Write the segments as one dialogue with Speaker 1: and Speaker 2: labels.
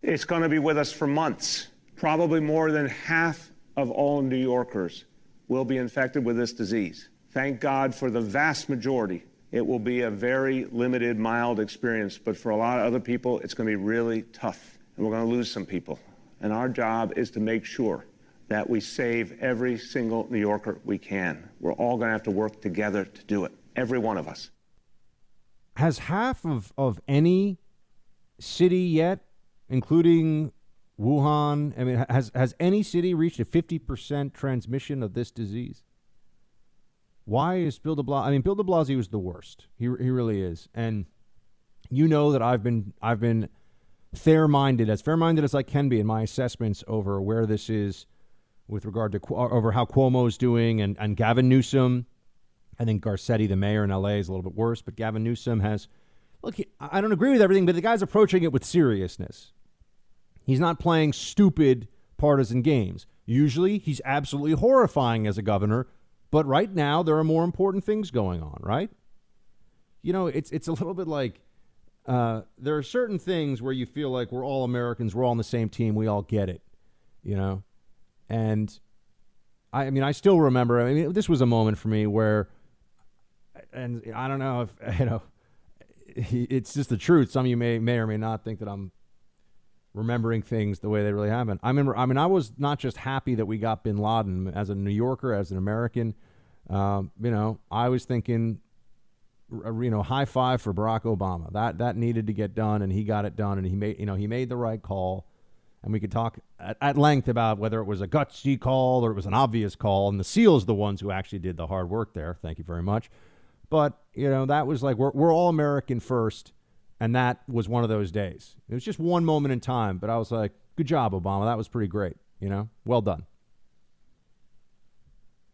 Speaker 1: It's going to be with us for months. Probably more than half of all New Yorkers will be infected with this disease. Thank God for the vast majority. It will be a very limited, mild experience, but for a lot of other people, it's going to be really tough, and we're going to lose some people. And our job is to make sure that we save every single New Yorker we can. We're all going to have to work together to do it, every one of us.
Speaker 2: Has half of any city yet, including Wuhan, I mean, has any city reached a 50% transmission of this disease? Why is Bill de Blasio? I mean, Bill de Blasio is the worst. He really is. And you know that I've been fair-minded as I can be in my assessments over where this is with regard to over how Cuomo's doing and Gavin Newsom. I think Garcetti, the mayor in L.A., is a little bit worse, but Gavin Newsom has, look, I don't agree with everything, but the guy's approaching it with seriousness. He's not playing stupid partisan games. Usually, he's absolutely horrifying as a governor, but right now, there are more important things going on, right? You know, it's a little bit like there are certain things where you feel like we're all Americans, we're all on the same team, we all get it, you know? And I mean, I still remember, I mean, this was a moment for me where, and I don't know if, you know, it's just the truth. Some of you may or may not think that I'm remembering things the way they really happen. I was not just happy that we got bin Laden as a New Yorker, as an American. You know, I was thinking, you know, high five for Barack Obama. That needed to get done, and he got it done, and he made the right call. And we could talk at length about whether it was a gutsy call or it was an obvious call. And the SEALs, the ones who actually did the hard work there. Thank you very much. But, you know, that was like, we're all American first. And that was one of those days. It was just one moment in time. But I was like, good job, Obama. That was pretty great. You know, well done.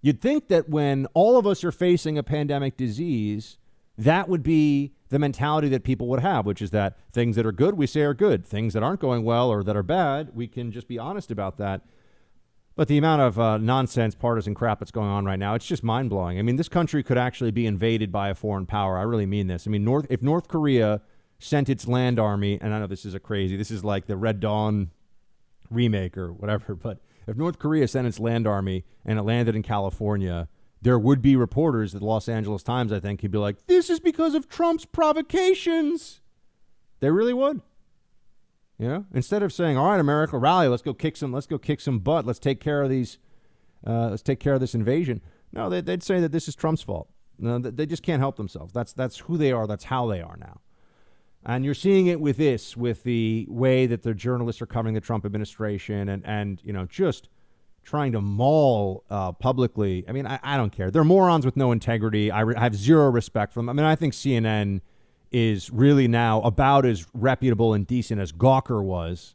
Speaker 2: You'd think that when all of us are facing a pandemic disease, that would be the mentality that people would have, which is that things that are good, we say are good. Things that aren't going well or that are bad, we can just be honest about that. But the amount of nonsense, partisan crap that's going on right now, it's just mind-blowing. I mean, this country could actually be invaded by a foreign power. I really mean this. I mean, if North Korea sent its land army, and I know this is like the Red Dawn remake or whatever, but if North Korea sent its land army and it landed in California, there would be reporters at the Los Angeles Times, I think, who'd be like, this is because of Trump's provocations. They really would. You know, instead of saying, all right, America, rally, let's go kick some butt. Let's take care of these. Let's take care of this invasion. No, they'd say that this is Trump's fault. No, they just can't help themselves. That's who they are. That's how they are now. And you're seeing it with the way that the journalists are covering the Trump administration and you know, just trying to maul publicly. I mean, I don't care. They're morons with no integrity. I have zero respect for them. I mean, I think CNN is really now about as reputable and decent as Gawker was.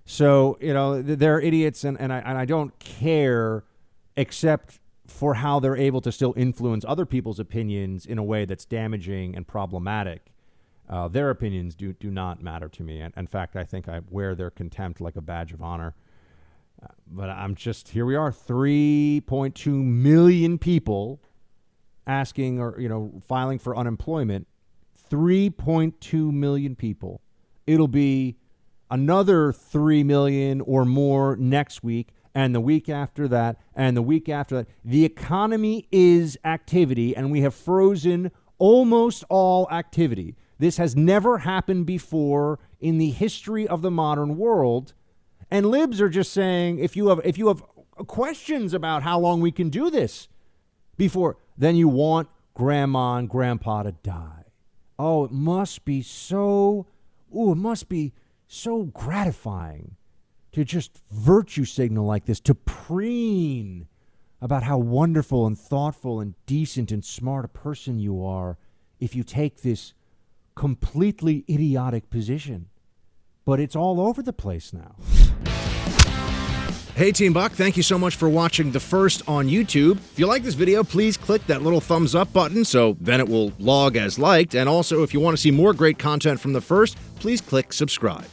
Speaker 2: So, you know, they're idiots, and I don't care except for how they're able to still influence other people's opinions in a way that's damaging and problematic. Their opinions do not matter to me. And in fact, I think I wear their contempt like a badge of honor. But I'm just, here we are, 3.2 million people asking or, you know, filing for unemployment. 3.2 million people. It'll be another 3 million or more next week, and the week after that, and the week after that. The economy is activity, and we have frozen almost all activity. This has never happened before in the history of the modern world. And libs are just saying, if you have questions about how long we can do this before, then you want grandma and grandpa to die. Oh, it must be so gratifying to just virtue signal like this, to preen about how wonderful and thoughtful and decent and smart a person you are if you take this completely idiotic position. But it's all over the place now.
Speaker 3: Hey, Team Buck, thank you so much for watching The First on YouTube. If you like this video, please click that little thumbs up button so then it will log as liked. And also, if you want to see more great content from The First, please click subscribe.